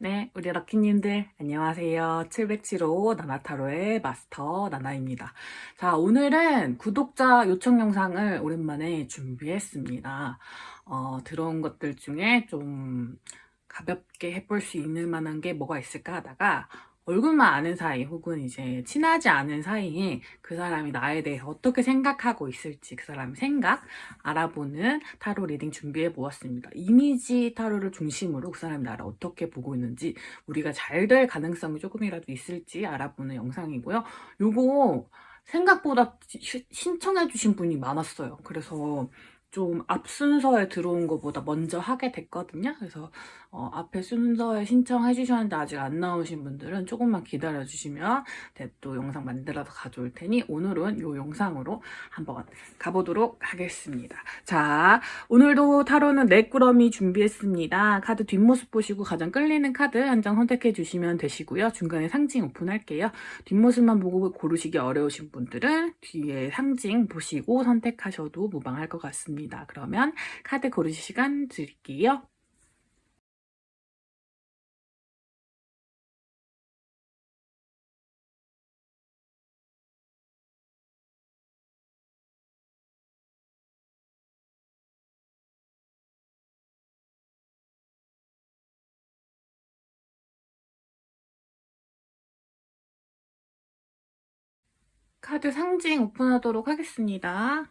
네, 우리 럭키님들 안녕하세요. 707호 나나타로의 마스터 나나입니다. 자, 오늘은 구독자 요청 영상을 오랜만에 준비했습니다. 들어온 것들 중에 좀 가볍게 해볼 수 있는 만한 게 뭐가 있을까 하다가 얼굴만 아는 사이 혹은 이제 친하지 않은 사이에 그 사람이 나에 대해서 어떻게 생각하고 있을지 그 사람의 생각 알아보는 타로 리딩 준비해 보았습니다. 이미지 타로를 중심으로 그 사람이 나를 어떻게 보고 있는지 우리가 잘 될 가능성이 조금이라도 있을지 알아보는 영상이고요. 요거 생각보다 신청해 주신 분이 많았어요. 그래서 좀 앞 순서에 들어온 것보다 먼저 하게 됐거든요. 그래서 앞에 순서에 신청해 주셨는데 아직 안 나오신 분들은 조금만 기다려 주시면 또 영상 만들어서 가져올 테니 오늘은 이 영상으로 한번 가보도록 하겠습니다. 자, 오늘도 타로는 넷꾸러미 준비했습니다. 카드 뒷모습 보시고 가장 끌리는 카드 한 장 선택해 주시면 되시고요. 중간에 상징 오픈할게요. 뒷모습만 보고 고르시기 어려우신 분들은 뒤에 상징 보시고 선택하셔도 무방할 것 같습니다. 그러면 카드 고르실 시간 드릴게요. 카드 상징 오픈하도록 하겠습니다.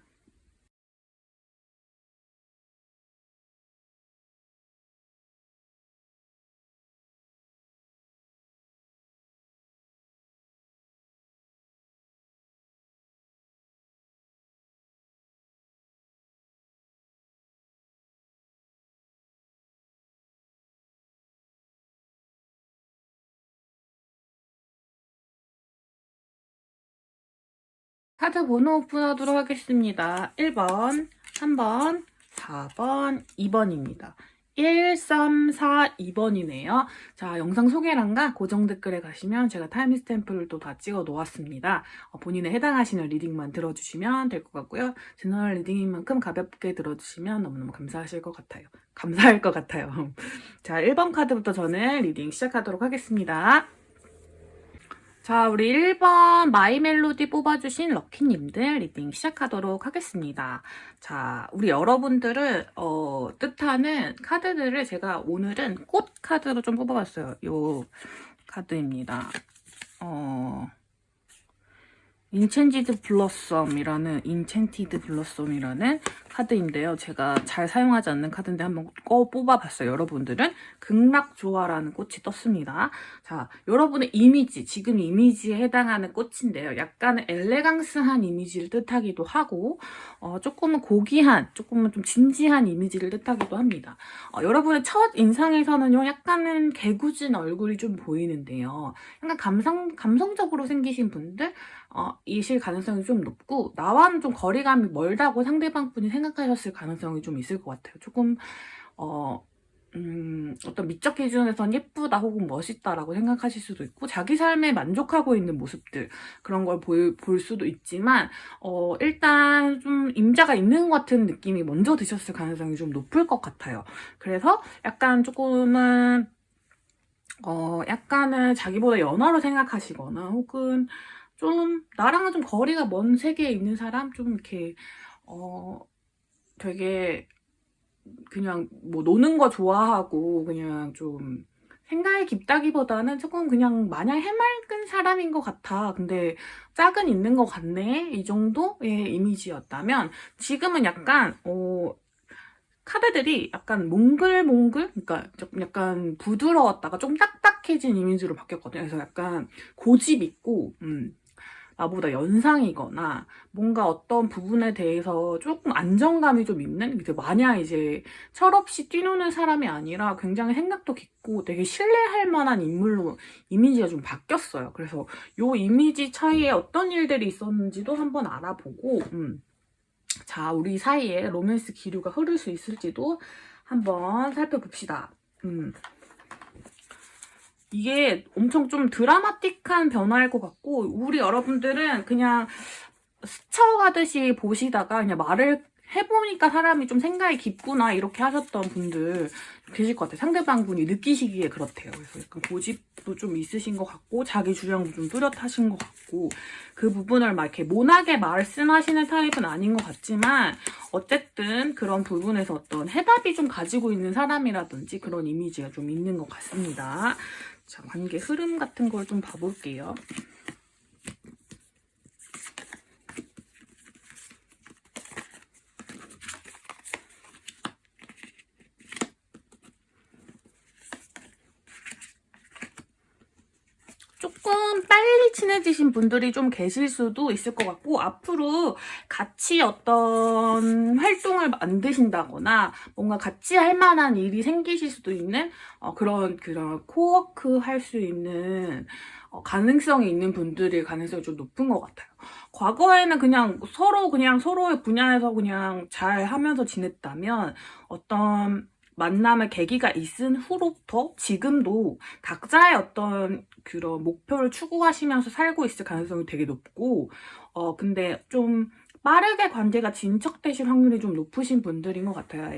카드 번호 오픈하도록 하겠습니다. 1번, 3번, 4번, 2번입니다. 1, 3, 4, 2번이네요. 자, 영상 소개란과 고정 댓글에 가시면 제가 타임스탬프를 또 다 찍어 놓았습니다. 본인에 해당하시는 리딩만 들어주시면 될 것 같고요. 제너럴 리딩인 만큼 가볍게 들어주시면 너무너무 감사하실 것 같아요. 감사할 것 같아요. 자, 1번 카드부터 저는 리딩 시작하도록 하겠습니다. 자, 우리 1번 마이 멜로디 뽑아주신 럭키님들 리딩 시작하도록 하겠습니다. 자, 우리 여러분들을 뜻하는 카드들을 제가 오늘은 꽃 카드로 좀 뽑아봤어요. 요 카드입니다. 인챈티드 블러썸이라는 카드인데요. 제가 잘 사용하지 않는 카드인데 한번 뽑아봤어요. 여러분들은 극락조화라는 꽃이 떴습니다. 자, 여러분의 이미지, 지금 이미지에 해당하는 꽃인데요. 약간은 엘레강스한 이미지를 뜻하기도 하고 조금은 고귀한, 조금은 좀 진지한 이미지를 뜻하기도 합니다. 여러분의 첫 인상에서는요. 약간은 개구진 얼굴이 좀 보이는데요. 약간 감성적으로 생기신 분들 이실 가능성이 좀 높고 나와는 좀 거리감이 멀다고 상대방 분이 생각하셨을 가능성이 좀 있을 것 같아요. 조금 어떤 미적 기준에선 예쁘다 혹은 멋있다라고 생각하실 수도 있고 자기 삶에 만족하고 있는 모습들 그런 걸 볼 수도 있지만 일단 좀 임자가 있는 것 같은 느낌이 먼저 드셨을 가능성이 좀 높을 것 같아요. 그래서 약간 조금은 약간은 자기보다 연하로 생각하시거나 혹은 좀 나랑은 좀 거리가 먼 세계에 있는 사람 좀 이렇게 되게 그냥 뭐 노는 거 좋아하고 그냥 좀 생각이 깊다기보다는 조금 그냥 마냥 해맑은 사람인 것 같아. 근데 짝은 있는 것 같네. 이 정도의 이미지였다면 지금은 약간 카드들이 약간 몽글몽글, 그러니까 약간 부드러웠다가 좀 딱딱해진 이미지로 바뀌었거든요. 그래서 약간 고집 있고, 나보다 연상이거나 뭔가 어떤 부분에 대해서 조금 안정감이 좀 있는, 이제 마냥 이제 철없이 뛰노는 사람이 아니라 굉장히 생각도 깊고 되게 신뢰할 만한 인물로 이미지가 좀 바뀌었어요. 그래서 요 이미지 차이에 어떤 일들이 있었는지도 한번 알아보고, 자, 우리 사이에 로맨스 기류가 흐를 수 있을지도 한번 살펴봅시다. 이게 엄청 좀 드라마틱한 변화일 것 같고 우리 여러분들은 그냥 스쳐가듯이 보시다가 그냥 말을 해보니까 사람이 좀 생각이 깊구나 이렇게 하셨던 분들 계실 것 같아요. 상대방분이 느끼시기에 그렇대요. 그래서 약간 고집도 좀 있으신 것 같고 자기 주장도 좀 뚜렷하신 것 같고 그 부분을 막 이렇게 모나게 말씀하시는 타입은 아닌 것 같지만 어쨌든 그런 부분에서 어떤 해답이 좀 가지고 있는 사람이라든지 그런 이미지가 좀 있는 것 같습니다. 자, 관계 흐름 같은 걸 좀 봐볼게요. 조금 빨리 친해지신 분들이 좀 계실 수도 있을 것 같고 앞으로 같이 어떤 활동을 만드신다거나 뭔가 같이 할 만한 일이 생기실 수도 있는 그런 코워크 할 수 있는 가능성이 있는 분들일 가능성이 좀 높은 것 같아요. 과거에는 그냥 서로의 분야에서 그냥 잘 하면서 지냈다면 어떤 만남의 계기가 있은 후로부터 지금도 각자의 어떤 그런 목표를 추구하시면서 살고 있을 가능성이 되게 높고, 근데 좀 빠르게 관계가 진척되실 확률이 좀 높으신 분들인 것 같아요.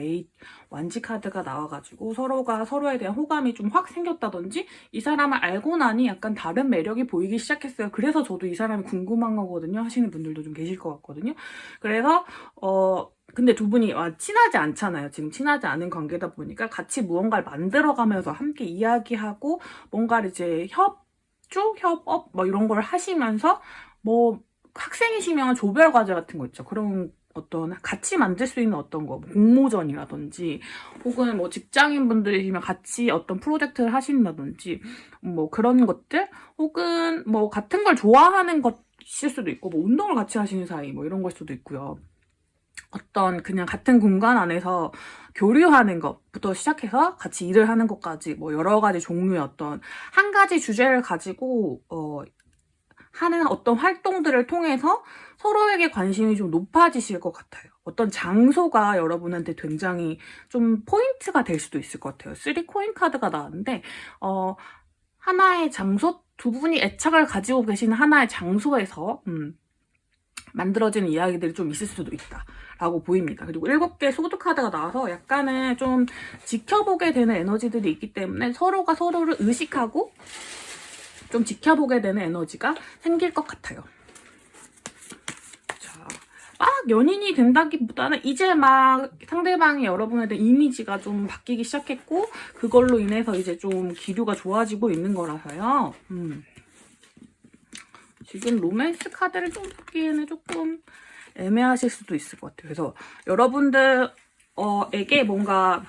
완지 카드가 나와가지고 서로가 서로에 대한 호감이 좀 확 생겼다든지 이 사람을 알고 나니 약간 다른 매력이 보이기 시작했어요. 그래서 저도 이 사람이 궁금한 거거든요 하시는 분들도 좀 계실 것 같거든요. 그래서 근데 두 분이 친하지 않잖아요. 지금 친하지 않은 관계다 보니까 같이 무언가를 만들어가면서 함께 이야기하고 뭔가를 이제 협업 뭐 이런 걸 하시면서 뭐 학생이시면 조별 과제 같은 거 있죠. 그런 어떤 같이 만들 수 있는 어떤 거, 공모전이라든지 혹은 뭐 직장인 분들이시면 같이 어떤 프로젝트를 하신다든지 뭐 그런 것들 혹은 뭐 같은 걸 좋아하는 것일 수도 있고 뭐 운동을 같이 하시는 사이 뭐 이런 걸 수도 있고요. 어떤 그냥 같은 공간 안에서 교류하는 것부터 시작해서 같이 일을 하는 것까지 뭐 여러 가지 종류의 어떤 한 가지 주제를 가지고 하는 어떤 활동들을 통해서 서로에게 관심이 좀 높아지실 것 같아요. 어떤 장소가 여러분한테 굉장히 좀 포인트가 될 수도 있을 것 같아요. 3코인 카드가 나왔는데 하나의 장소, 두 분이 애착을 가지고 계시는 하나의 장소에서 만들어지는 이야기들이 좀 있을 수도 있다라고 보입니다. 그리고 7개 소드 카드가 나와서 약간은 좀 지켜보게 되는 에너지들이 있기 때문에 서로가 서로를 의식하고 좀 지켜보게 되는 에너지가 생길 것 같아요. 자, 막 연인이 된다기보다는 이제 막 상대방이 여러분에 대한 이미지가 좀 바뀌기 시작했고 그걸로 인해서 이제 좀 기류가 좋아지고 있는 거라서요. 지금 로맨스 카드를 좀 보기에는 조금 애매하실 수도 있을 것 같아요. 그래서 여러분들에게 뭔가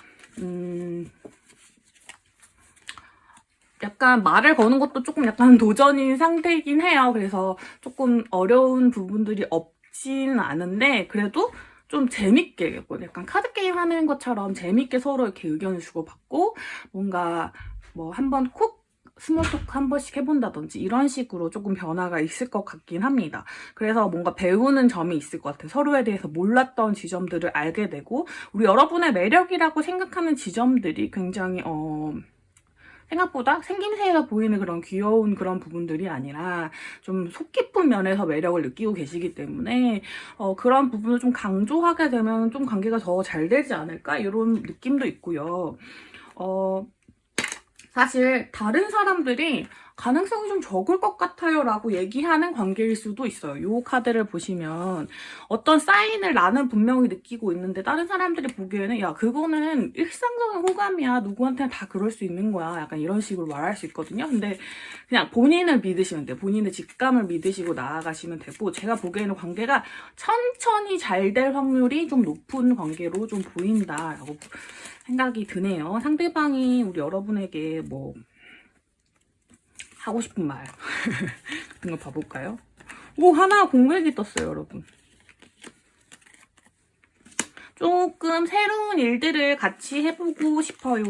약간 말을 거는 것도 조금 약간 도전인 상태이긴 해요. 그래서 조금 어려운 부분들이 없지는 않은데 그래도 좀 재밌게 약간 카드 게임 하는 것처럼 재밌게 서로 이렇게 의견을 주고받고 뭔가 뭐 한번 콕 스몰토크 한 번씩 해본다든지 이런 식으로 조금 변화가 있을 것 같긴 합니다. 그래서 뭔가 배우는 점이 있을 것 같아요. 서로에 대해서 몰랐던 지점들을 알게 되고 우리 여러분의 매력이라고 생각하는 지점들이 굉장히 생각보다 생김새에서 보이는 그런 귀여운 그런 부분들이 아니라 좀 속 깊은 면에서 매력을 느끼고 계시기 때문에 그런 부분을 좀 강조하게 되면 좀 관계가 더 잘 되지 않을까 이런 느낌도 있고요. 사실 다른 사람들이 가능성이 좀 적을 것 같아요 라고 얘기하는 관계일 수도 있어요. 이 카드를 보시면 어떤 사인을 나는 분명히 느끼고 있는데 다른 사람들이 보기에는 야 그거는 일상적인 호감이야. 누구한테나 다 그럴 수 있는 거야. 약간 이런 식으로 말할 수 있거든요. 근데 그냥 본인을 믿으시면 돼요. 본인의 직감을 믿으시고 나아가시면 되고 제가 보기에는 관계가 천천히 잘 될 확률이 좀 높은 관계로 좀 보인다라고 생각이 드네요. 상대방이 우리 여러분에게 뭐 하고 싶은 말 같은 거 봐볼까요? 오 하나 공백이 떴어요 여러분. 조금 새로운 일들을 같이 해보고 싶어요.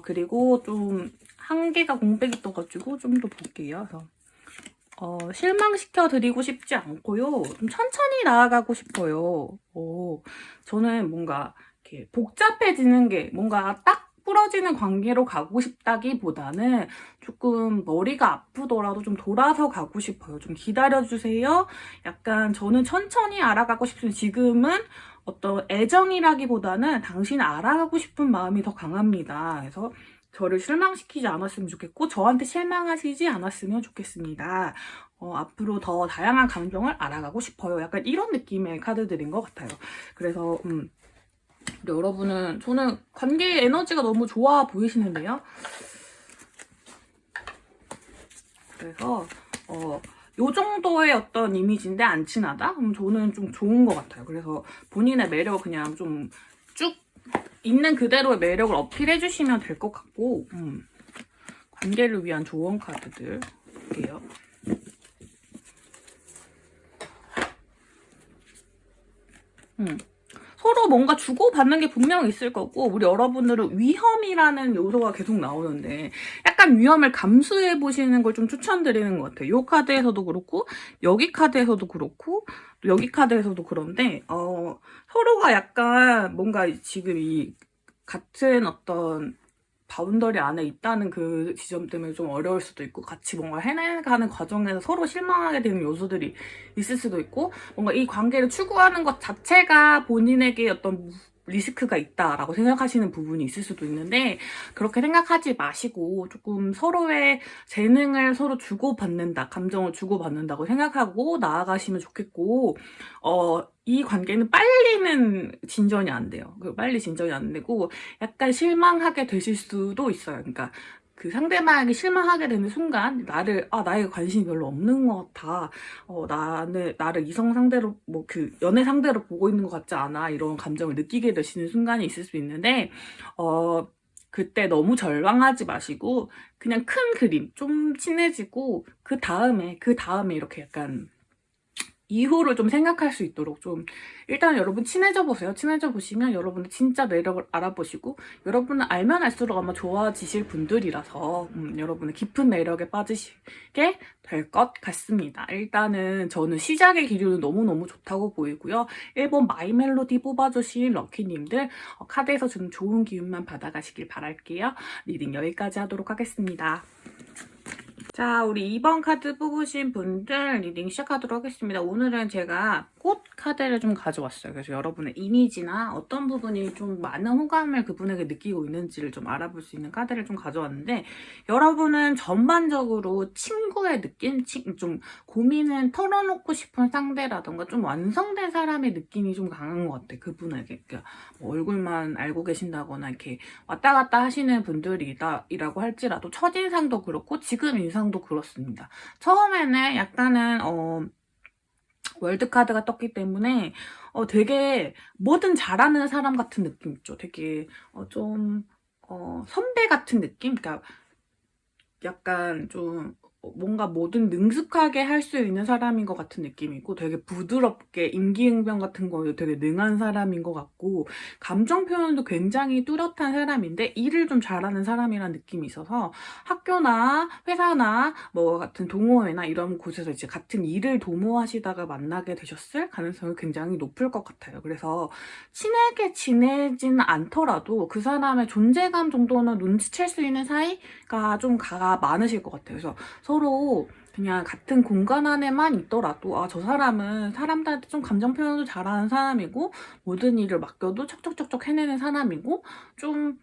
그리고 좀 한 개가 공백이 떠가지고 좀 더 볼게요. 그래서 실망시켜 드리고 싶지 않고요. 좀 천천히 나아가고 싶어요. 저는 뭔가 이렇게 복잡해지는 게 뭔가 딱 부러지는 관계로 가고 싶다기보다는 조금 머리가 아프더라도 좀 돌아서 가고 싶어요. 좀 기다려주세요. 약간 저는 천천히 알아가고 싶은 지금은 어떤 애정이라기보다는 당신을 알아가고 싶은 마음이 더 강합니다. 그래서 저를 실망시키지 않았으면 좋겠고 저한테 실망하시지 않았으면 좋겠습니다. 앞으로 더 다양한 감정을 알아가고 싶어요. 약간 이런 느낌의 카드들인 것 같아요. 그래서 여러분은 저는 관계의 에너지가 너무 좋아 보이시는데요. 그래서 요 정도의 어떤 이미지인데 안 친하다? 그럼 저는 좀 좋은 것 같아요. 그래서 본인의 매력 그냥 좀 쭉 있는 그대로의 매력을 어필해 주시면 될 것 같고 관계를 위한 조언 카드들 볼게요. 서로 뭔가 주고받는 게 분명 있을 거고 우리 여러분들은 위험이라는 요소가 계속 나오는데 약간 위험을 감수해 보시는 걸 좀 추천드리는 것 같아요. 이 카드에서도 그렇고 여기 카드에서도 그렇고 또 여기 카드에서도 그런데 서로가 약간 뭔가 지금 이 같은 어떤 바운더리 안에 있다는 그 지점 때문에 좀 어려울 수도 있고 같이 뭔가 해내가는 과정에서 서로 실망하게 되는 요소들이 있을 수도 있고 뭔가 이 관계를 추구하는 것 자체가 본인에게 어떤 리스크가 있다라고 생각하시는 부분이 있을 수도 있는데 그렇게 생각하지 마시고 조금 서로의 재능을 서로 주고받는다, 감정을 주고받는다고 생각하고 나아가시면 좋겠고 이 관계는 빨리는 진전이 안 돼요. 빨리 진전이 안 되고 약간 실망하게 되실 수도 있어요. 그러니까 그 상대방에게 실망하게 되는 순간 나에게 관심이 별로 없는 것 같아. 나를 이성 상대로 뭐 그 연애 상대로 보고 있는 것 같지 않아. 이런 감정을 느끼게 되시는 순간이 있을 수 있는데 그때 너무 절망하지 마시고 그냥 큰 그림 좀 친해지고 그 다음에 이렇게 약간 이후를 좀 생각할 수 있도록 좀 일단 여러분 친해져 보세요. 친해져 보시면 여러분의 진짜 매력을 알아보시고 여러분은 알면 알수록 아마 좋아지실 분들이라서 여러분의 깊은 매력에 빠지시게 될 것 같습니다. 일단은 저는 시작의 기류는 너무너무 좋다고 보이고요. 1번 마이 멜로디 뽑아주신 럭키님들 카드에서 주는 좋은 기운만 받아가시길 바랄게요. 리딩 여기까지 하도록 하겠습니다. 자, 우리 2번 카드 뽑으신 분들 리딩 시작하도록 하겠습니다. 오늘은 제가 꽃 카드를 좀 가져왔어요. 그래서 여러분의 이미지나 어떤 부분이 좀 많은 호감을 그분에게 느끼고 있는지를 좀 알아볼 수 있는 카드를 좀 가져왔는데 여러분은 전반적으로 친구의 느낌? 좀 고민을 털어놓고 싶은 상대라던가 좀 완성된 사람의 느낌이 좀 강한 것 같아요. 그분에게. 그러니까 뭐 얼굴만 알고 계신다거나 이렇게 왔다 갔다 하시는 분들이라고 할지라도 첫인상도 그렇고 지금 인상도 그렇습니다. 처음에는 약간은 월드카드가 떴기 때문에 되게 뭐든 잘하는 사람 같은 느낌 있죠. 되게 좀 선배 같은 느낌? 그러니까 약간 좀 뭔가 뭐든 능숙하게 할 수 있는 사람인 것 같은 느낌이고 되게 부드럽게 임기응변 같은 거에 되게 능한 사람인 것 같고 감정 표현도 굉장히 뚜렷한 사람인데 일을 좀 잘하는 사람이라는 느낌이 있어서 학교나 회사나 뭐 같은 동호회나 이런 곳에서 이제 같은 일을 도모하시다가 만나게 되셨을 가능성이 굉장히 높을 것 같아요. 그래서 친하게 지내지는 않더라도 그 사람의 존재감 정도는 눈치챌 수 있는 사이가 좀 많으실 것 같아요. 그래서 서로 그냥 같은 공간 안에만 있더라도 저 사람은 사람들한테 좀 감정 표현도 잘하는 사람이고 모든 일을 맡겨도 척척척척 해내는 사람이고 좀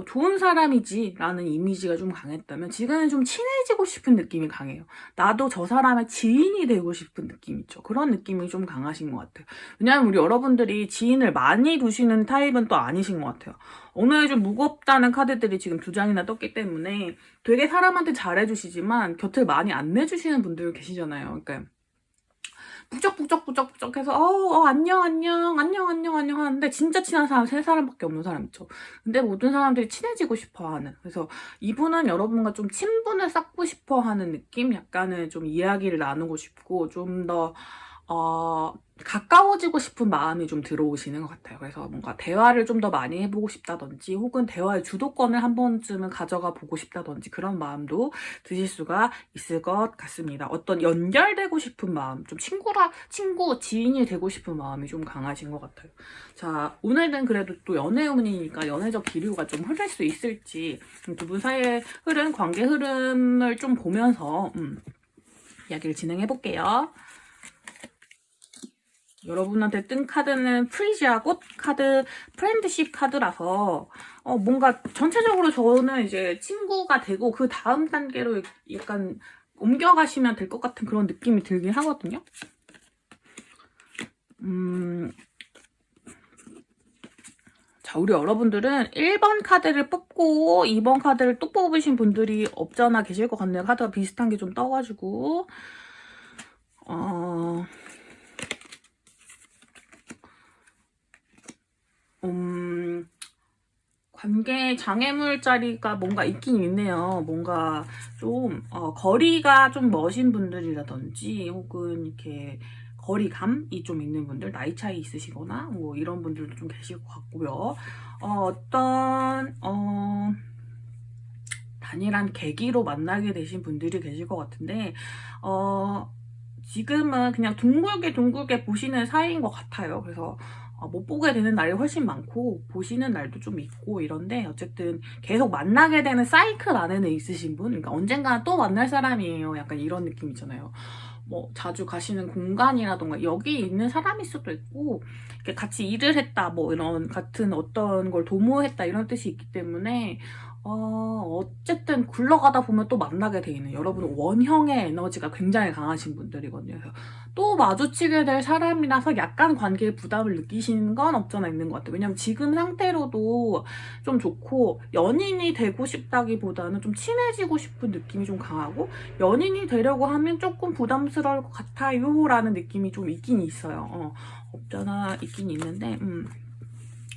좋은 사람이지 라는 이미지가 좀 강했다면 지금은 좀 친해지고 싶은 느낌이 강해요. 나도 저 사람의 지인이 되고 싶은 느낌 있죠. 그런 느낌이 좀 강하신 것 같아요. 왜냐하면 우리 여러분들이 지인을 많이 두시는 타입은 또 아니신 것 같아요. 오늘 좀 무겁다는 카드들이 지금 2장이나 떴기 때문에 되게 사람한테 잘해주시지만 곁을 많이 안 내주시는 분들 계시잖아요. 그러니까 북적북적 해서 안녕 하는데 진짜 친한 사람 3사람밖에 없는 사람 있죠. 근데 모든 사람들이 친해지고 싶어 하는. 그래서 이분은 여러분과 좀 친분을 쌓고 싶어 하는 느낌? 약간은 좀 이야기를 나누고 싶고 좀 더 가까워지고 싶은 마음이 좀 들어오시는 것 같아요. 그래서 뭔가 대화를 좀 더 많이 해보고 싶다든지 혹은 대화의 주도권을 한 번쯤은 가져가 보고 싶다든지 그런 마음도 드실 수가 있을 것 같습니다. 어떤 연결되고 싶은 마음, 좀 친구, 지인이 되고 싶은 마음이 좀 강하신 것 같아요. 자, 오늘은 그래도 또 연애운이니까 연애적 기류가 좀 흐를 수 있을지 두 분 사이의 관계 흐름을 좀 보면서 이야기를 진행해 볼게요. 여러분한테 뜬 카드는 프리지아 꽃 카드, 프렌드십 카드라서 뭔가 전체적으로 저는 이제 친구가 되고 그 다음 단계로 약간 옮겨가시면 될 것 같은 그런 느낌이 들긴 하거든요. 자, 우리 여러분들은 1번 카드를 뽑고 2번 카드를 또 뽑으신 분들이 없잖아 계실 것 같네요. 카드가 비슷한 게 좀 떠가지고 관계 장애물 자리가 뭔가 있긴 있네요. 뭔가 좀 거리가 좀 먼신 분들이라든지 혹은 이렇게 거리감이 좀 있는 분들, 나이 차이 있으시거나 뭐 이런 분들도 좀 계실 것 같고요. 어떤 단일한 계기로 만나게 되신 분들이 계실 것 같은데 지금은 그냥 둥글게 보시는 사이인 것 같아요. 그래서 못 보게 되는 날이 훨씬 많고 보시는 날도 좀 있고 이런데 어쨌든 계속 만나게 되는 사이클 안에는 있으신 분, 그러니까 언젠가 또 만날 사람이에요. 약간 이런 느낌 있잖아요. 뭐 자주 가시는 공간이라던가 여기 있는 사람일 수도 있고 이렇게 같이 일을 했다 뭐 이런 같은 어떤 걸 도모했다 이런 뜻이 있기 때문에 어쨌든 굴러가다 보면 또 만나게 돼 있는 여러분 원형의 에너지가 굉장히 강하신 분들이거든요. 그래서 또 마주치게 될 사람이라서 약간 관계에 부담을 느끼시는 건 없잖아 있는 것 같아요. 왜냐면 지금 상태로도 좀 좋고 연인이 되고 싶다기보다는 좀 친해지고 싶은 느낌이 좀 강하고 연인이 되려고 하면 조금 부담스러울 것 같아요 라는 느낌이 좀 있긴 있어요. 없잖아 있긴 있는데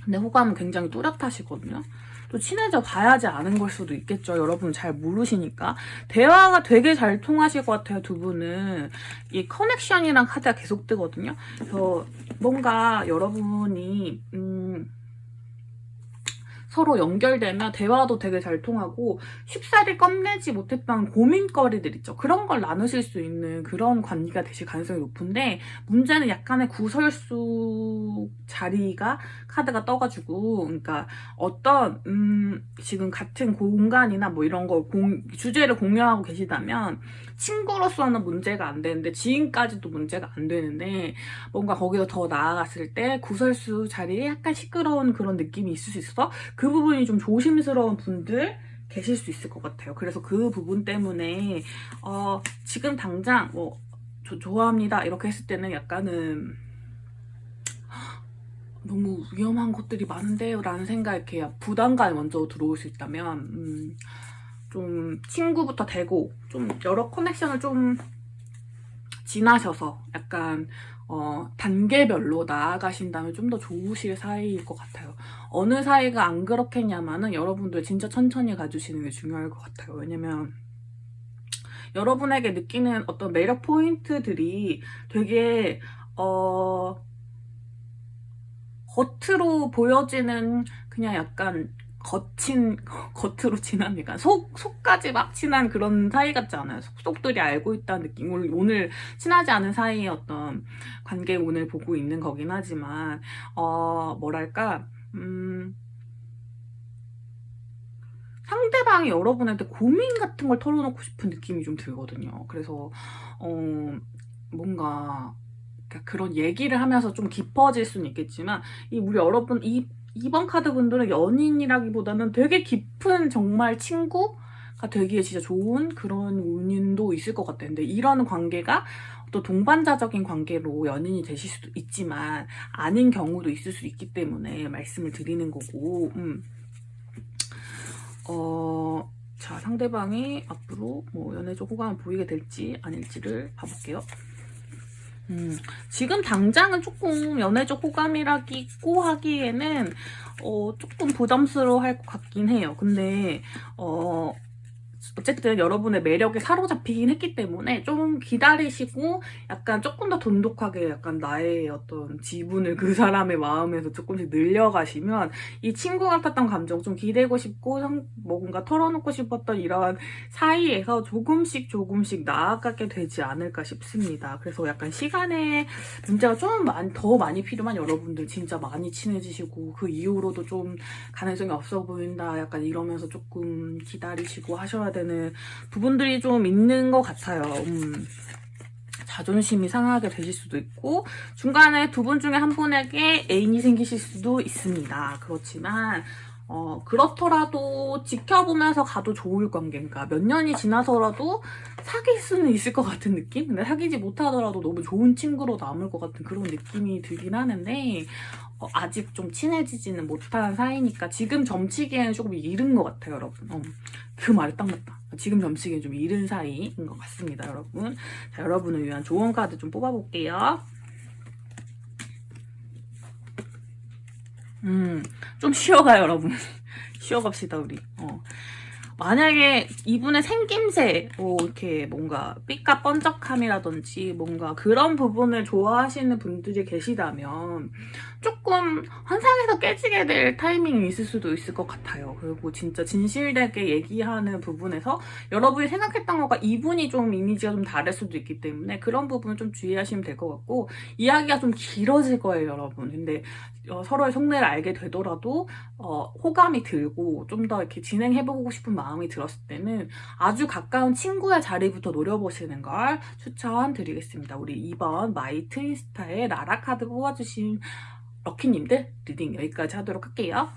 근데 호감은 굉장히 뚜렷하시거든요. 또 친해져 봐야지 아는 걸 수도 있겠죠. 여러분 잘 모르시니까. 대화가 되게 잘 통하실 것 같아요, 두 분은. 이 커넥션이랑 카드가 계속 뜨거든요. 그래서 뭔가 여러분이 서로 연결되면 대화도 되게 잘 통하고 쉽사리 껌내지 못했던 고민거리들 있죠. 그런 걸 나누실 수 있는 그런 관계가 되실 가능성이 높은데 문제는 약간의 구설수 자리가 카드가 떠가지고 그러니까 어떤 지금 같은 공간이나 뭐 이런 걸 주제를 공유하고 계시다면 친구로서는 문제가 안 되는데 지인까지도 문제가 안 되는데 뭔가 거기서 더 나아갔을 때 구설수 자리에 약간 시끄러운 그런 느낌이 있을 수 있어서 그 부분이 좀 조심스러운 분들 계실 수 있을 것 같아요. 그래서 그 부분 때문에 지금 당장 뭐 좋아합니다 이렇게 했을 때는 약간은 너무 위험한 것들이 많은데요 라는 생각에 이렇게 부담감이 먼저 들어올 수 있다면 좀 친구부터 되고 좀 여러 커넥션을 좀 지나셔서 약간 단계별로 나아가신다면 좀 더 좋으실 사이일 것 같아요. 어느 사이가 안 그렇겠냐면은 여러분들 진짜 천천히 가주시는 게 중요할 것 같아요. 왜냐면 여러분에게 느끼는 어떤 매력 포인트들이 되게 겉으로 보여지는 그냥 약간 겉으로 친하니까 속까지 막 친한 그런 사이 같지 않아요. 속속들이 알고 있다는 느낌. 오늘 친하지 않은 사이의 어떤 관계 오늘 보고 있는 거긴 하지만 뭐랄까 상대방이 여러분한테 고민 같은 걸 털어놓고 싶은 느낌이 좀 들거든요. 그래서 뭔가 그런 얘기를 하면서 좀 깊어질 수는 있겠지만 우리 여러분 2번 카드 분들은 연인이라기보다는 되게 깊은 정말 친구가 되기에 진짜 좋은 그런 운도 있을 것 같아요. 근데 이런 관계가 또 동반자적인 관계로 연인이 되실 수도 있지만 아닌 경우도 있을 수 있기 때문에 말씀을 드리는 거고 자, 상대방이 앞으로 뭐 연애적 호감을 보이게 될지 아닐지를 봐볼게요. 지금 당장은 조금 연애적 호감이라고 하기에는 조금 부담스러워 할 것 같긴 해요. 근데 어쨌든 여러분의 매력에 사로잡히긴 했기 때문에 좀 기다리시고 약간 조금 더 돈독하게 약간 나의 어떤 지분을 그 사람의 마음에서 조금씩 늘려가시면 이 친구 같았던 감정 좀 기대고 싶고 뭔가 털어놓고 싶었던 이러한 사이에서 조금씩 나아가게 되지 않을까 싶습니다. 그래서 약간 시간의 문제가 좀 더 많이 필요한 여러분들 진짜 많이 친해지시고 그 이후로도 좀 가능성이 없어 보인다 약간 이러면서 조금 기다리시고 하셔야 되는 부분들이 좀 있는 것 같아요. 자존심이 상하게 되실 수도 있고 중간에 두 분 중에 한 분에게 애인이 생기실 수도 있습니다. 그렇지만 그렇더라도 지켜보면서 가도 좋을 관계인가. 몇 년이 지나서라도 사귈 수는 있을 것 같은 느낌? 근데 사귀지 못하더라도 너무 좋은 친구로 남을 것 같은 그런 느낌이 들긴 하는데 아직 좀 친해지지는 못한 사이니까 지금 점치기에는 조금 이른 것 같아요, 여러분. 그 말이 딱 맞다. 지금 점치기엔 좀 이른 사이인 것 같습니다, 여러분. 자, 여러분을 위한 조언 카드 좀 뽑아볼게요. 좀 쉬어가요, 여러분. 쉬어갑시다, 우리. 만약에 이분의 생김새, 이렇게 뭔가 삐까뻔쩍함이라든지 뭔가 그런 부분을 좋아하시는 분들이 계시다면 조금 환상에서 깨지게 될 타이밍이 있을 수도 있을 것 같아요. 그리고 진짜 진실되게 얘기하는 부분에서 여러분이 생각했던 것과 이분이 좀 이미지가 좀 다를 수도 있기 때문에 그런 부분을 좀 주의하시면 될 것 같고 이야기가 좀 길어질 거예요, 여러분. 근데 서로의 속내를 알게 되더라도 호감이 들고 좀 더 이렇게 진행해보고 싶은 마음이 들었을 때는 아주 가까운 친구의 자리부터 노려보시는 걸 추천드리겠습니다. 우리 2번 마이 트윈스타의 라라 카드 뽑아주신 럭키님들 리딩 여기까지 하도록 할게요.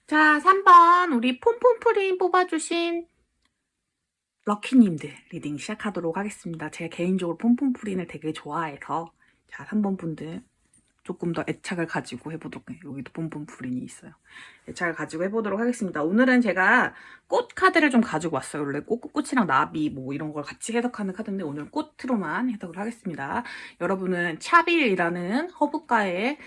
자, 3번 우리 폼폼프린 뽑아주신 럭키님들 리딩 시작하도록 하겠습니다. 제가 개인적으로 폼폼프린을 되게 좋아해서 자, 3번 분들 조금 더 애착을 가지고 해보도록 해요. 여기도 폼폼프린이 있어요. 애착을 가지고 해보도록 하겠습니다. 오늘은 제가 꽃 카드를 좀 가지고 왔어요. 원래 꽃이랑 나비 뭐 이런 걸 같이 해석하는 카드인데 오늘 꽃으로만 해석을 하겠습니다. 여러분은 차빌이라는 허브과의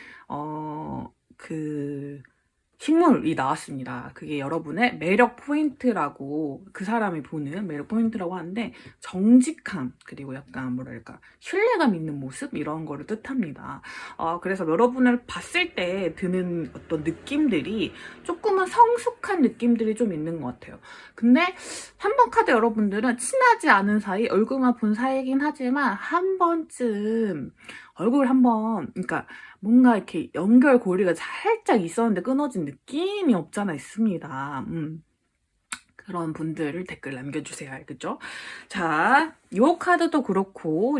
식물이 나왔습니다. 그게 여러분의 매력 포인트라고 그 사람이 보는 매력 포인트라고 하는데 정직함 그리고 약간 뭐랄까 신뢰감 있는 모습 이런 거를 뜻합니다. 그래서 여러분을 봤을 때 드는 어떤 느낌들이 조금은 성숙한 느낌들이 좀 있는 것 같아요. 근데 3번 카드 여러분들은 친하지 않은 사이 얼굴만 본 사이이긴 하지만 한 번쯤 얼굴 한번 그러니까 뭔가 이렇게 연결고리가 살짝 있었는데 끊어진 느낌이 없잖아 있습니다. 그런 분들을 댓글 남겨주세요. 알겠죠? 자, 요 카드도 그렇고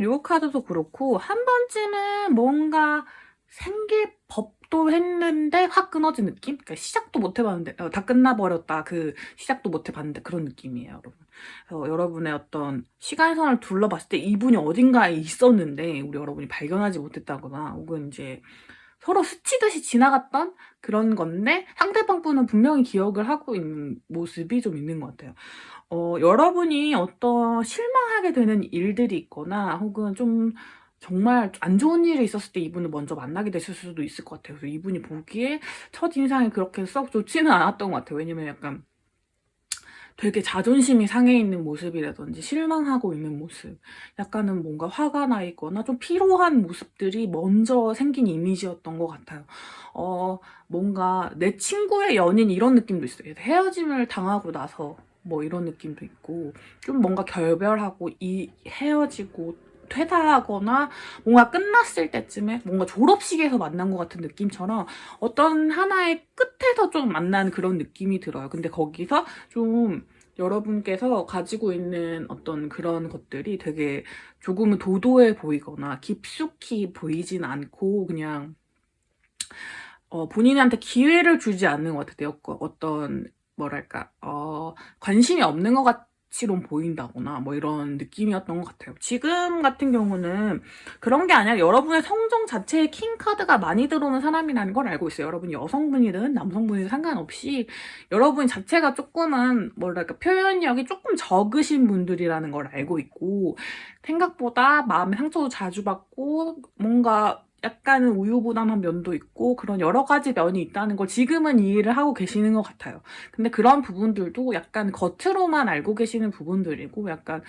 한 번쯤은 뭔가 생길 법도 했는데 확 끊어진 느낌? 그러니까 시작도 못 해봤는데 다 끝나버렸다. 그 시작도 못 해봤는데 그런 느낌이에요, 여러분. 그래서 여러분의 어떤 시간선을 둘러봤을 때 이분이 어딘가에 있었는데 우리 여러분이 발견하지 못했다거나 혹은 이제 서로 스치듯이 지나갔던 그런 건데 상대방 분은 분명히 기억을 하고 있는 모습이 좀 있는 것 같아요. 여러분이 어떤 실망하게 되는 일들이 있거나 혹은 좀 정말 안 좋은 일이 있었을 때 이분을 먼저 만나게 됐을 수도 있을 것 같아요. 그래서 이분이 보기에 첫인상이 그렇게 썩 좋지는 않았던 것 같아요. 왜냐면 약간 되게 자존심이 상해 있는 모습이라든지 실망하고 있는 모습 약간은 뭔가 화가 나 있거나 좀 피로한 모습들이 먼저 생긴 이미지였던 것 같아요. 뭔가 내 친구의 연인 이런 느낌도 있어요. 헤어짐을 당하고 나서 뭐 이런 느낌도 있고 좀 뭔가 결별하고 헤어지고 퇴사하거나 뭔가 끝났을 때쯤에 뭔가 졸업식에서 만난 것 같은 느낌처럼 어떤 하나의 끝에서 좀 만난 그런 느낌이 들어요. 근데 거기서 좀 여러분께서 가지고 있는 어떤 그런 것들이 되게 조금은 도도해 보이거나 깊숙이 보이진 않고 그냥 본인한테 기회를 주지 않는 것 같아요. 어떤 뭐랄까 관심이 없는 것 같이론 보인다거나 뭐 이런 느낌이었던 것 같아요. 지금 같은 경우는 그런 게 아니라 여러분의 성정 자체에 킹 카드가 많이 들어오는 사람이라는 걸 알고 있어요. 여러분이 여성분이든 남성분이든 상관없이 여러분 자체가 조금은 뭐랄까 표현력이 조금 적으신 분들이라는 걸 알고 있고 생각보다 마음의 상처도 자주 받고 뭔가 약간은 우유부단한 면도 있고 그런 여러 가지 면이 있다는 걸 지금은 이해를 하고 계시는 것 같아요. 근데 그런 부분들도 약간 겉으로만 알고 계시는 부분들이고 약간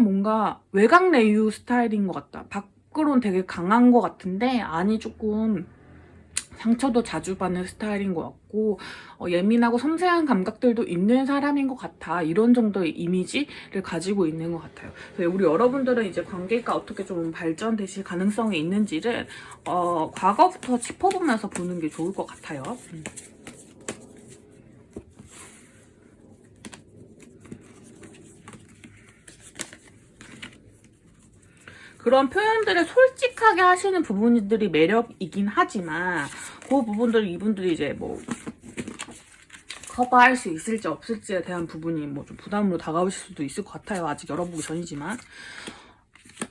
뭔가 외곽 내유 스타일인 것 같다. 밖으로는 되게 강한 것 같은데 안이 조금 상처도 자주 받는 스타일인 것 같고 예민하고 섬세한 감각들도 있는 사람인 것 같아. 이런 정도의 이미지를 가지고 있는 것 같아요. 우리 여러분들은 이제 관계가 어떻게 좀 발전되실 가능성이 있는지를 과거부터 짚어보면서 보는 게 좋을 것 같아요. 그런 표현들을 솔직하게 하시는 부분들이 매력이긴 하지만 그 부분들을 이분들이 이제 뭐 커버할 수 있을지 없을지에 대한 부분이 뭐 좀 부담으로 다가오실 수도 있을 것 같아요. 아직 열어보기 전이지만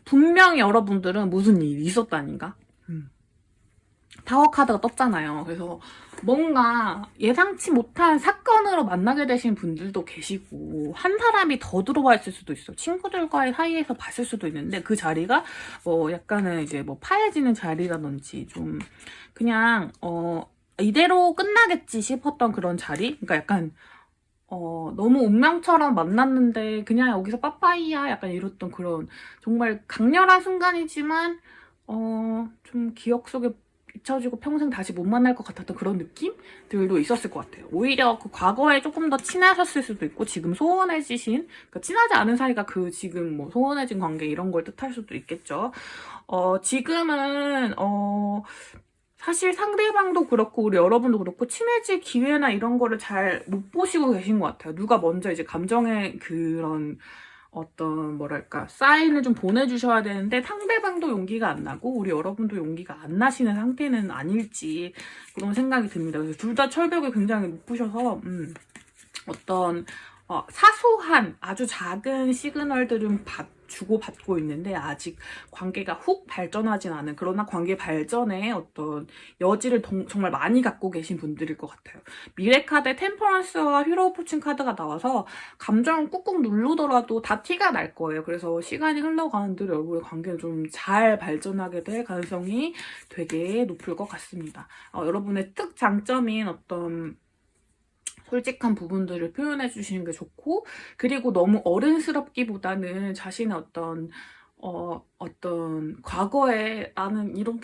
분명히 여러분들은 무슨 일이 있었다니까. 타워 카드가 떴잖아요. 그래서 뭔가 예상치 못한 사건으로 만나게 되신 분들도 계시고 한 사람이 더 들어와 있을 수도 있어. 친구들과의 사이에서 봤을 수도 있는데 그 자리가 약간은 이제 뭐 파해지는 자리라든지 좀 그냥 이대로 끝나겠지 싶었던 그런 자리? 그러니까 약간 너무 운명처럼 만났는데 그냥 여기서 빠빠이야 약간 이랬던 그런 정말 강렬한 순간이지만 좀 기억 속에 잊혀지고 평생 다시 못 만날 것 같았던 그런 느낌들도 있었을 것 같아요. 오히려 그 과거에 조금 더 친하셨을 수도 있고 지금 소원해지신 그러니까 친하지 않은 사이가 그 지금 뭐 소원해진 관계 이런 걸 뜻할 수도 있겠죠. 지금은 사실 상대방도 그렇고 우리 여러분도 그렇고 친해질 기회나 이런 거를 잘 못 보시고 계신 것 같아요. 누가 먼저 이제 감정의 그런 어떤 뭐랄까 사인을 좀 보내주셔야 되는데 상대방도 용기가 안 나고 우리 여러분도 용기가 안 나시는 상태는 아닐지 그런 생각이 듭니다. 그래서 둘 다 철벽이 굉장히 높으셔서 어떤 사소한 아주 작은 시그널들은 주고받고 있는데 아직 관계가 훅 발전하진 않은 그러나 관계 발전에 어떤 여지를 정말 많이 갖고 계신 분들일 것 같아요. 미래 카드 템퍼런스와 히로 포춘 카드가 나와서 감정을 꾹꾹 누르더라도 다 티가 날 거예요. 그래서 시간이 흘러가는 대로 여러분의 관계는 좀 잘 발전하게 될 가능성이 되게 높을 것 같습니다. 여러분의 특장점인 어떤 솔직한 부분들을 표현해 주시는 게 좋고 그리고 너무 어른스럽기보다는 자신의 어떤 과거에 나는 이런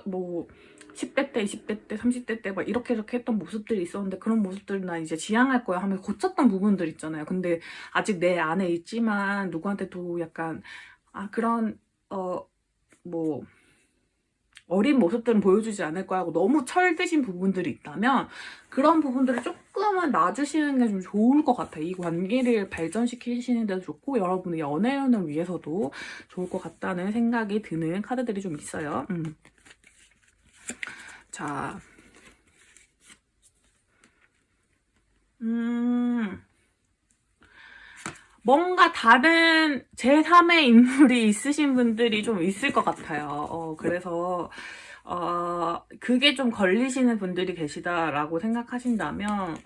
뭐 10대 때, 20대 때, 30대 때 막 이렇게 했던 모습들이 있었는데 그런 모습들을 나 이제 지향할 거야 하면서 고쳤던 부분들 있잖아요. 근데 아직 내 안에 있지만 누구한테도 약간 그런 뭐 어린 모습들은 보여주지 않을 거야 하고 너무 철드신 부분들이 있다면 그런 부분들을 조금은 놔주시는 게 좀 좋을 것 같아요. 이 관계를 발전시키시는 데도 좋고 여러분의 연애운을 위해서도 좋을 것 같다는 생각이 드는 카드들이 좀 있어요. 자, 뭔가 다른 제3의 인물이 있으신 분들이 좀 있을 것 같아요. 그래서 그게 좀 걸리시는 분들이 계시다라고 생각하신다면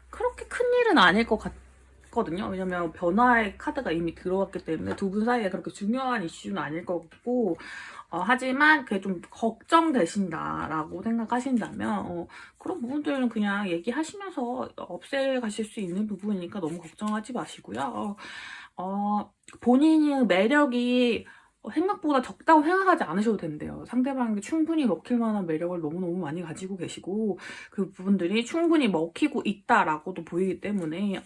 그렇게 큰 일은 아닐 것 같거든요. 왜냐면 변화의 카드가 이미 들어왔기 때문에 두 분 사이에 그렇게 중요한 이슈는 아닐 것 같고 하지만 그게 좀 걱정되신다라고 생각하신다면 그런 부분들은 그냥 얘기하시면서 없애가실 수 있는 부분이니까 너무 걱정하지 마시고요. 본인의 매력이 생각보다 적다고 생각하지 않으셔도 된대요. 상대방에게 충분히 먹힐 만한 매력을 너무너무 많이 가지고 계시고 그 부분들이 충분히 먹히고 있다라고도 보이기 때문에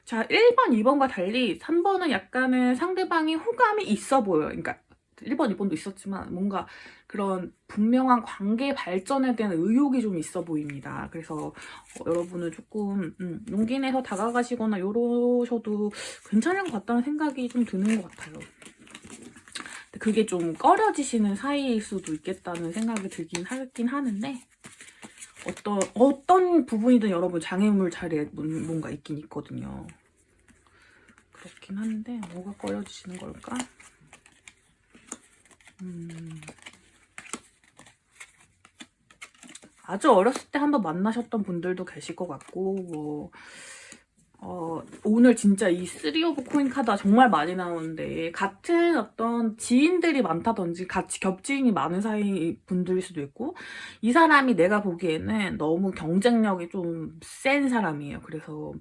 자 1번, 2번과 달리 3번은 약간은 상대방이 호감이 있어 보여요. 그러니까 1번, 2번도 있었지만 뭔가 그런 분명한 관계 발전에 대한 의욕이 좀 있어 보입니다. 그래서 여러분은 조금 용기 내서 다가가시거나 이러셔도 괜찮을 것 같다는 생각이 좀 드는 것 같아요. 그게 좀 꺼려지시는 사이일 수도 있겠다는 생각이 들긴 하긴 하는데 어떤 부분이든 여러분 장애물 자리에 뭔가 있긴 있거든요. 그렇긴 한데 뭐가 꺼려지시는 걸까? 아주 어렸을 때 한번 만나셨던 분들도 계실 것 같고 오늘 진짜 이 3 오브 코인 카드가 정말 많이 나오는데, 같은 어떤 지인들이 많다든지 같이 겹지인이 많은 사이 분들일 수도 있고, 이 사람이 내가 보기에는 너무 경쟁력이 좀 센 사람이에요. 그래서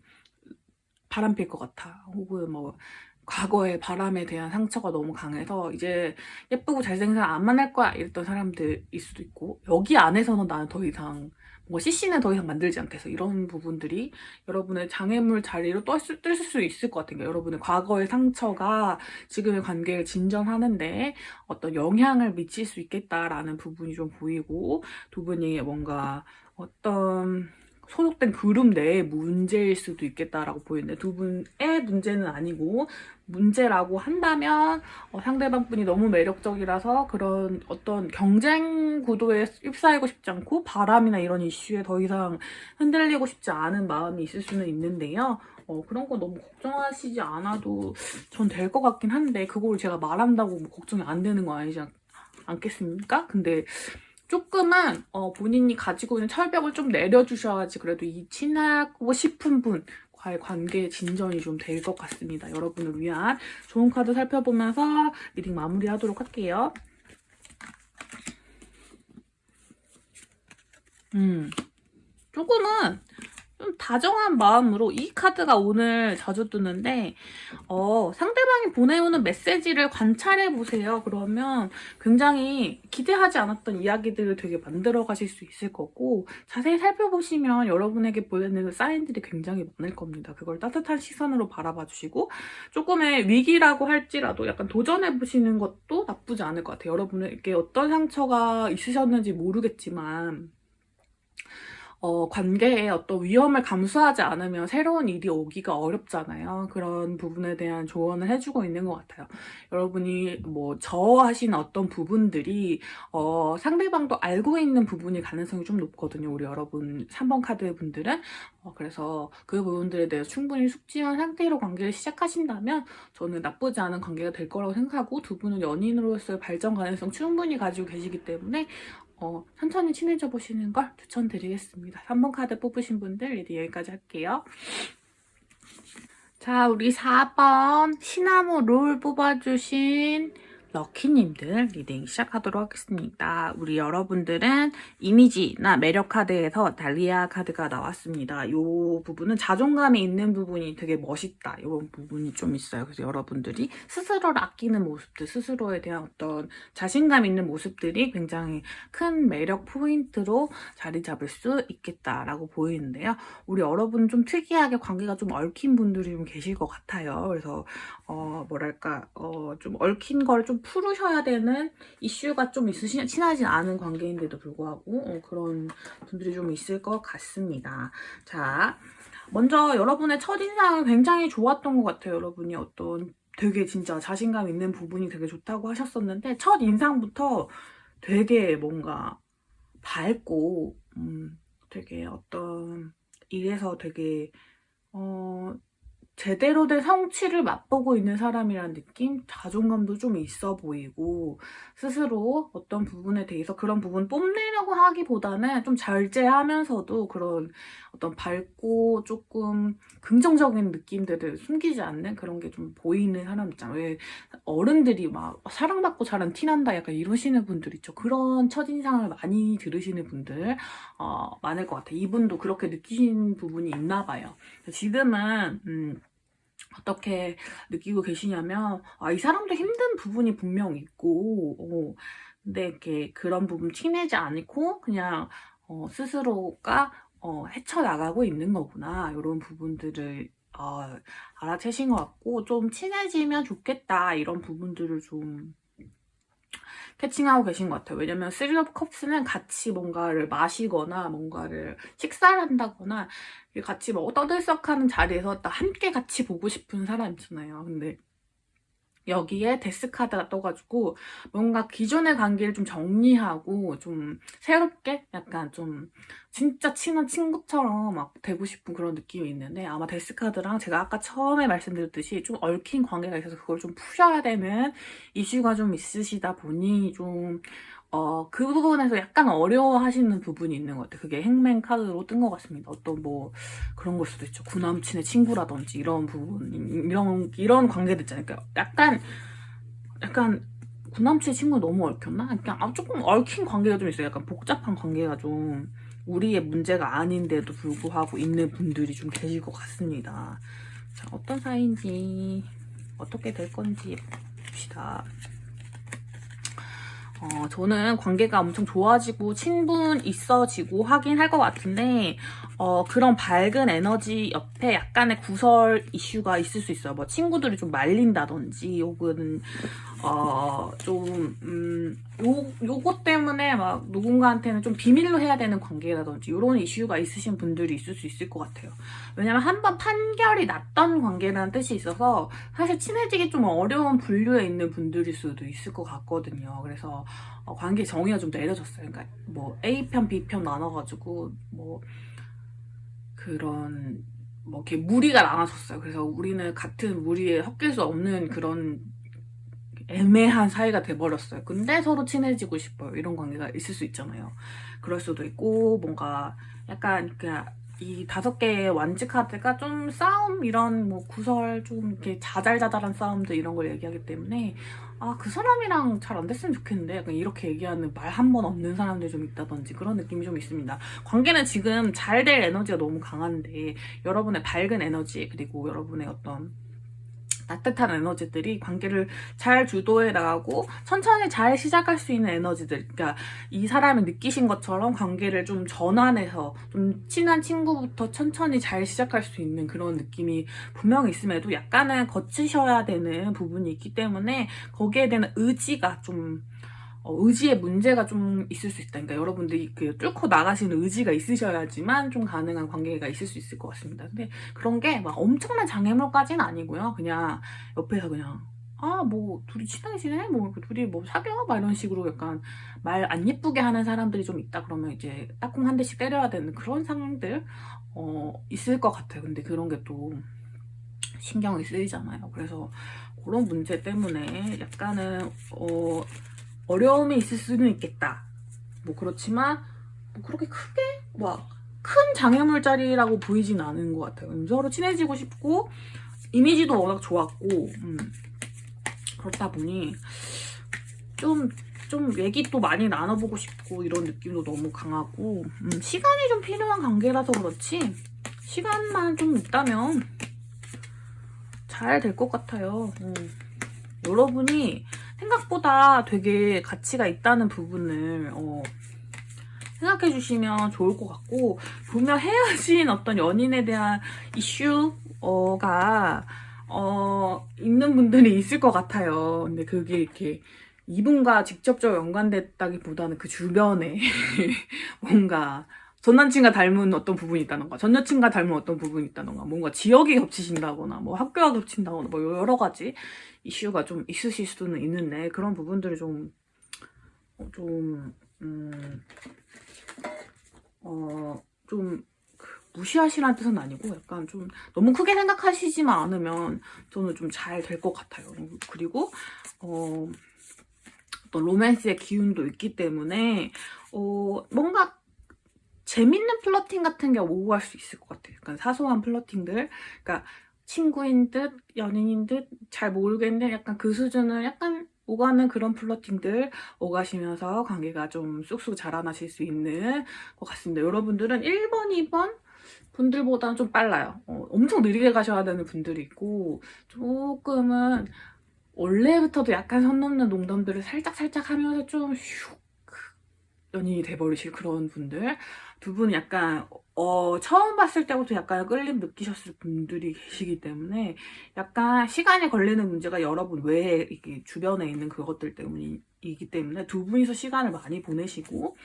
바람필 것 같아. 혹은 뭐 과거의 바람에 대한 상처가 너무 강해서 이제 예쁘고 잘생긴 사람 안 만날 거야 이랬던 사람들일 수도 있고, 여기 안에서는 나는 더 이상 뭐 CC는 더 이상 만들지 않겠어, 이런 부분들이 여러분의 장애물 자리로 뜰 수 있을 것 같은 게, 여러분의 과거의 상처가 지금의 관계를 진전하는데 어떤 영향을 미칠 수 있겠다라는 부분이 좀 보이고, 두 분이 뭔가 어떤 소속된 그룹 내의 문제일 수도 있겠다라고 보이는데, 두 분의 문제는 아니고, 문제라고 한다면 상대방 분이 너무 매력적이라서 그런 어떤 경쟁 구도에 휩싸이고 싶지 않고 바람이나 이런 이슈에 더 이상 흔들리고 싶지 않은 마음이 있을 수는 있는데요. 그런 거 너무 걱정하시지 않아도 전 될 것 같긴 한데, 그걸 제가 말한다고 뭐 걱정이 안 되는 거 아니지 않겠습니까? 근데 조금은 본인이 가지고 있는 철벽을 좀 내려주셔야지 그래도 이 친하고 싶은 분과의 관계 진전이 좀 될 것 같습니다. 여러분을 위한 좋은 카드 살펴보면서 리딩 마무리하도록 할게요. 조금은 좀 다정한 마음으로, 이 카드가 오늘 자주 뜨는데 상대방이 보내오는 메시지를 관찰해 보세요. 그러면 굉장히 기대하지 않았던 이야기들을 되게 만들어 가실 수 있을 거고, 자세히 살펴보시면 여러분에게 보내는 사인들이 굉장히 많을 겁니다. 그걸 따뜻한 시선으로 바라봐 주시고, 조금의 위기라고 할지라도 약간 도전해 보시는 것도 나쁘지 않을 것 같아요. 여러분에게 어떤 상처가 있으셨는지 모르겠지만 관계에 어떤 위험을 감수하지 않으면 새로운 일이 오기가 어렵잖아요. 그런 부분에 대한 조언을 해주고 있는 것 같아요. 여러분이 뭐 저하신 어떤 부분들이 상대방도 알고 있는 부분일 가능성이 좀 높거든요. 우리 여러분 3번 카드 분들은. 그래서 그 부분들에 대해서 충분히 숙지한 상태로 관계를 시작하신다면 저는 나쁘지 않은 관계가 될 거라고 생각하고, 두 분은 연인으로서의 발전 가능성 충분히 가지고 계시기 때문에 천천히 친해져 보시는 걸 추천드리겠습니다. 3번 카드 뽑으신 분들 리딩 여기까지 할게요. 자, 우리 4번 시나모 롤 뽑아주신 럭키님들 리딩 시작하도록 하겠습니다. 우리 여러분들은 이미지나 매력 카드에서 달리아 카드가 나왔습니다. 이 부분은 자존감이 있는 부분이 되게 멋있다, 이런 부분이 좀 있어요. 그래서 여러분들이 스스로를 아끼는 모습들, 스스로에 대한 어떤 자신감 있는 모습들이 굉장히 큰 매력 포인트로 자리 잡을 수 있겠다라고 보이는데요. 우리 여러분 좀 특이하게 관계가 좀 얽힌 분들이 좀 계실 것 같아요. 그래서 좀 얽힌 걸 좀 풀으셔야 되는 이슈가 좀 친하진 않은 관계인데도 불구하고 그런 분들이 좀 있을 것 같습니다. 자, 먼저 여러분의 첫인상은 굉장히 좋았던 것 같아요. 여러분이 어떤 되게 진짜 자신감 있는 부분이 되게 좋다고 하셨었는데, 첫인상부터 되게 뭔가 밝고 되게 어떤 일에서 되게 제대로 된 성취를 맛보고 있는 사람이라는 느낌? 자존감도 좀 있어 보이고, 스스로 어떤 부분에 대해서 그런 부분 뽐내려고 하기보다는 좀 절제하면서도 그런 어떤 밝고 조금 긍정적인 느낌들을 숨기지 않는 그런 게 좀 보이는 사람 있잖아요. 왜 어른들이 막 사랑받고 자란 티난다 약간 이러시는 분들 있죠. 그런 첫인상을 많이 들으시는 분들 많을 것 같아요. 이분도 그렇게 느끼신 부분이 있나 봐요. 지금은 어떻게 느끼고 계시냐면, 이 사람도 힘든 부분이 분명 있고, 근데 이렇게 그런 부분 티내지 않고 그냥 스스로가 헤쳐나가고 있는 거구나, 이런 부분들을 알아채신 것 같고, 좀 친해지면 좋겠다, 이런 부분들을 좀 캐칭하고 계신 것 같아요. 왜냐면 3 of cups는 같이 뭔가를 마시거나 뭔가를 식사를 한다거나 같이 뭐 떠들썩하는 자리에서 딱 함께 같이 보고 싶은 사람 있잖아요. 근데 여기에 데스 카드가 떠가지고 뭔가 기존의 관계를 좀 정리하고 좀 새롭게 약간 좀 진짜 친한 친구처럼 막 되고 싶은 그런 느낌이 있는데, 아마 데스 카드랑 제가 아까 처음에 말씀드렸듯이 좀 얽힌 관계가 있어서 그걸 좀 푸셔야 되는 이슈가 좀 있으시다 보니 좀 그 부분에서 약간 어려워하시는 부분이 있는 것 같아요. 그게 행맨 카드로 뜬 것 같습니다. 어떤 뭐 그런 걸 수도 있죠. 구남친의 친구라든지 이런 부분, 이런 관계도 있잖아요. 그러니까 약간 구남친의 친구 너무 얽혔나? 그냥 조금 얽힌 관계가 좀 있어요. 약간 복잡한 관계가 좀 우리의 문제가 아닌데도 불구하고 있는 분들이 좀 계실 것 같습니다. 자, 어떤 사이인지 어떻게 될 건지 봅시다. 저는 관계가 엄청 좋아지고 친분 있어지고 하긴 할 것 같은데, 그런 밝은 에너지 옆에 약간의 구설 이슈가 있을 수 있어요. 뭐 친구들이 좀 말린다든지, 혹은, 요거 때문에 막 누군가한테는 좀 비밀로 해야 되는 관계라든지, 요런 이슈가 있으신 분들이 있을 수 있을 것 같아요. 왜냐면 한번 판결이 났던 관계라는 뜻이 있어서, 사실 친해지기 좀 어려운 분류에 있는 분들일 수도 있을 것 같거든요. 그래서, 관계 정의가 좀 내려졌어요. 그러니까 뭐 A편, B편 나눠가지고 뭐 그런 뭐 이렇게 무리가 나눠졌어요. 그래서 우리는 같은 무리에 섞일 수 없는 그런 애매한 사이가 돼버렸어요. 근데 서로 친해지고 싶어요. 이런 관계가 있을 수 있잖아요. 그럴 수도 있고 뭔가 약간 이 5개의 완지 카드가 좀 싸움 이런 뭐 구설 좀 이렇게 자잘자잘한 싸움들 이런 걸 얘기하기 때문에 그 사람이랑 잘 안 됐으면 좋겠는데 약간 이렇게 얘기하는 말 한 번 없는 사람들이 좀 있다든지 그런 느낌이 좀 있습니다. 관계는 지금 잘 될 에너지가 너무 강한데 여러분의 밝은 에너지 그리고 여러분의 어떤 따뜻한 에너지들이 관계를 잘 주도해 나가고 천천히 잘 시작할 수 있는 에너지들, 그러니까 이 사람이 느끼신 것처럼 관계를 좀 전환해서 좀 친한 친구부터 천천히 잘 시작할 수 있는 그런 느낌이 분명히 있음에도 약간은 거치셔야 되는 부분이 있기 때문에 거기에 대한 의지가 좀 의지에 문제가 좀 있을 수 있다. 그러니까 여러분들이 뚫고 나가시는 의지가 있으셔야지만 좀 가능한 관계가 있을 수 있을 것 같습니다. 근데 그런 게 막 엄청난 장애물까지는 아니고요. 그냥 옆에서 그냥 뭐 둘이 친하게 지내? 뭐 둘이 뭐 사겨? 막 이런 식으로 약간 말 안 예쁘게 하는 사람들이 좀 있다 그러면 이제 딱콩 한 대씩 때려야 되는 그런 상황들 있을 것 같아요. 근데 그런 게 또 신경이 쓰이잖아요. 그래서 그런 문제 때문에 약간은 어려움이 있을 수는 있겠다. 뭐 그렇지만 뭐 그렇게 크게 막 큰 장애물짜리라고 보이진 않은 것 같아요. 서로 친해지고 싶고 이미지도 워낙 좋았고 그렇다 보니 좀 얘기 또 많이 나눠보고 싶고 이런 느낌도 너무 강하고 시간이 좀 필요한 관계라서 그렇지 시간만 좀 있다면 잘 될 것 같아요. 여러분이 생각보다 되게 가치가 있다는 부분을 생각해 주시면 좋을 것 같고 분명 헤어진 어떤 연인에 대한 이슈가 있는 분들이 있을 것 같아요. 근데 그게 이렇게 이분과 직접적으로 연관됐다기보다는 그 주변에 뭔가 전 남친과 닮은 어떤 부분이 있다던가 전 여친과 닮은 어떤 부분이 있다던가 뭔가 지역이 겹치신다거나 뭐 학교가 겹친다거나 뭐 여러 가지 이슈가 좀 있으실 수는 있는데 그런 부분들을 좀 무시하시라는 뜻은 아니고 약간 좀 너무 크게 생각하시지만 않으면 저는 좀 잘 될 것 같아요. 그리고 어떤 로맨스의 기운도 있기 때문에 뭔가 재밌는 플러팅 같은 게 오고 갈 수 있을 것 같아요. 약간 사소한 플러팅들, 그러니까 친구인 듯 연인인 듯 잘 모르겠는데 약간 그 수준을 약간 오가는 그런 플러팅들 오가시면서 관계가 좀 쑥쑥 자라나실 수 있는 것 같습니다. 여러분들은 1번, 2번 분들보다는 좀 빨라요. 엄청 느리게 가셔야 되는 분들이 있고 조금은 원래부터도 약간 선 넘는 농담들을 살짝 하면서 좀 슉 연인이 돼버리실 그런 분들 두 분이 약간 처음 봤을 때부터 약간 끌림 느끼셨을 분들이 계시기 때문에 약간 시간이 걸리는 문제가 여러분 외에 이게 주변에 있는 그것들 때문이기 때문에 두 분이서 시간을 많이 보내시고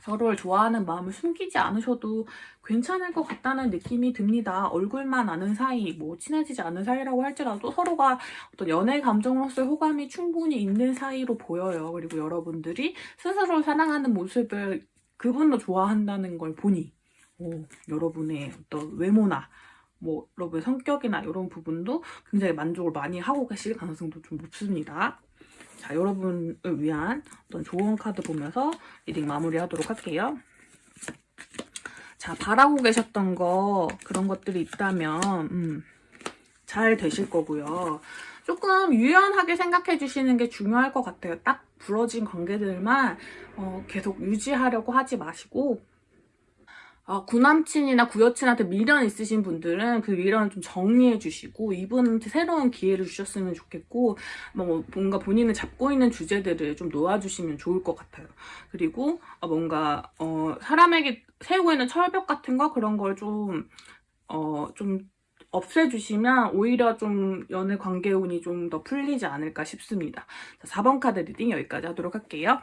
서로를 좋아하는 마음을 숨기지 않으셔도 괜찮을 것 같다는 느낌이 듭니다. 얼굴만 아는 사이, 뭐 친해지지 않은 사이라고 할지라도 서로가 어떤 연애 감정으로서의 호감이 충분히 있는 사이로 보여요. 그리고 여러분들이 스스로 사랑하는 모습을 그분도 좋아한다는 걸 보니 여러분의 어떤 외모나 뭐 여러분의 성격이나 이런 부분도 굉장히 만족을 많이 하고 계실 가능성도 좀 높습니다. 자, 여러분을 위한 어떤 좋은 카드 보면서 리딩 마무리하도록 할게요. 자, 바라고 계셨던 거, 그런 것들이 있다면 잘 되실 거고요. 조금 유연하게 생각해 주시는 게 중요할 것 같아요. 딱 부러진 관계들만 계속 유지하려고 하지 마시고, 구남친이나 구여친한테 미련 있으신 분들은 그 미련을 좀 정리해 주시고, 이분한테 새로운 기회를 주셨으면 좋겠고, 뭔가 본인을 잡고 있는 주제들을 좀 놓아주시면 좋을 것 같아요. 그리고 뭔가 사람에게 세우고 있는 철벽 같은 거, 그런 걸 좀 없애주시면 오히려 좀 연애 관계 운이 좀 더 풀리지 않을까 싶습니다. 자, 4번 카드 리딩 여기까지 하도록 할게요.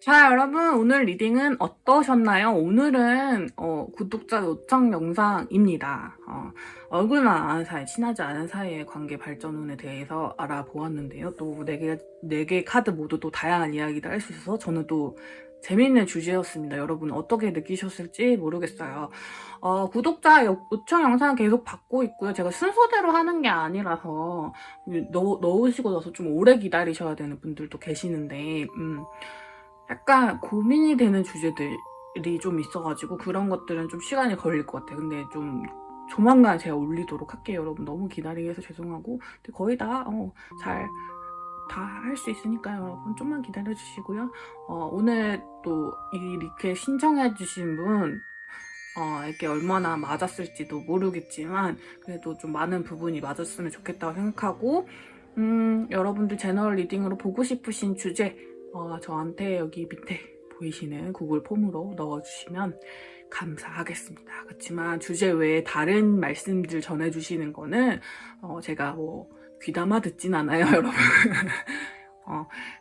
자, 여러분, 오늘 리딩은 어떠셨나요? 오늘은 구독자 요청 영상입니다. 얼굴만 아는 사이, 친하지 않은 사이의 관계 발전운에 대해서 알아보았는데요. 또 4개 카드 모두 또 다양한 이야기를 할 수 있어서 저는 또 재밌는 주제였습니다. 여러분 어떻게 느끼셨을지 모르겠어요. 구독자 요청 영상 계속 받고 있고요. 제가 순서대로 하는 게 아니라서 넣으시고 나서 좀 오래 기다리셔야 되는 분들도 계시는데 약간 고민이 되는 주제들이 좀 있어가지고 그런 것들은 좀 시간이 걸릴 것 같아요. 근데 좀 조만간 제가 올리도록 할게요. 여러분 너무 기다리게 해서 죄송하고 근데 거의 다 다 할 수 있으니까요. 여러분 좀만 기다려주시고요. 오늘 또 이 리퀘 신청해주신 분 에게 얼마나 맞았을지도 모르겠지만 그래도 좀 많은 부분이 맞았으면 좋겠다고 생각하고 여러분들 제너럴 리딩으로 보고 싶으신 주제 저한테 여기 밑에 보이시는 구글 폼으로 넣어주시면 감사하겠습니다. 그렇지만 주제 외에 다른 말씀들 전해주시는 거는 제가 귀담아 듣진 않아요, 여러분.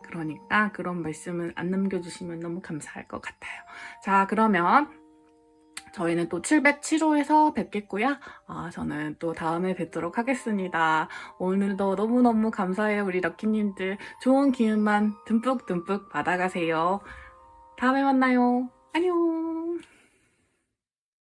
그러니까 그런 말씀은 안 남겨주시면 너무 감사할 것 같아요. 자, 그러면 저희는 또 707호에서 뵙겠고요. 저는 또 다음에 뵙도록 하겠습니다. 오늘도 너무너무 감사해요. 우리 럭키님들 좋은 기운만 듬뿍듬뿍 받아가세요. 다음에 만나요. 안녕.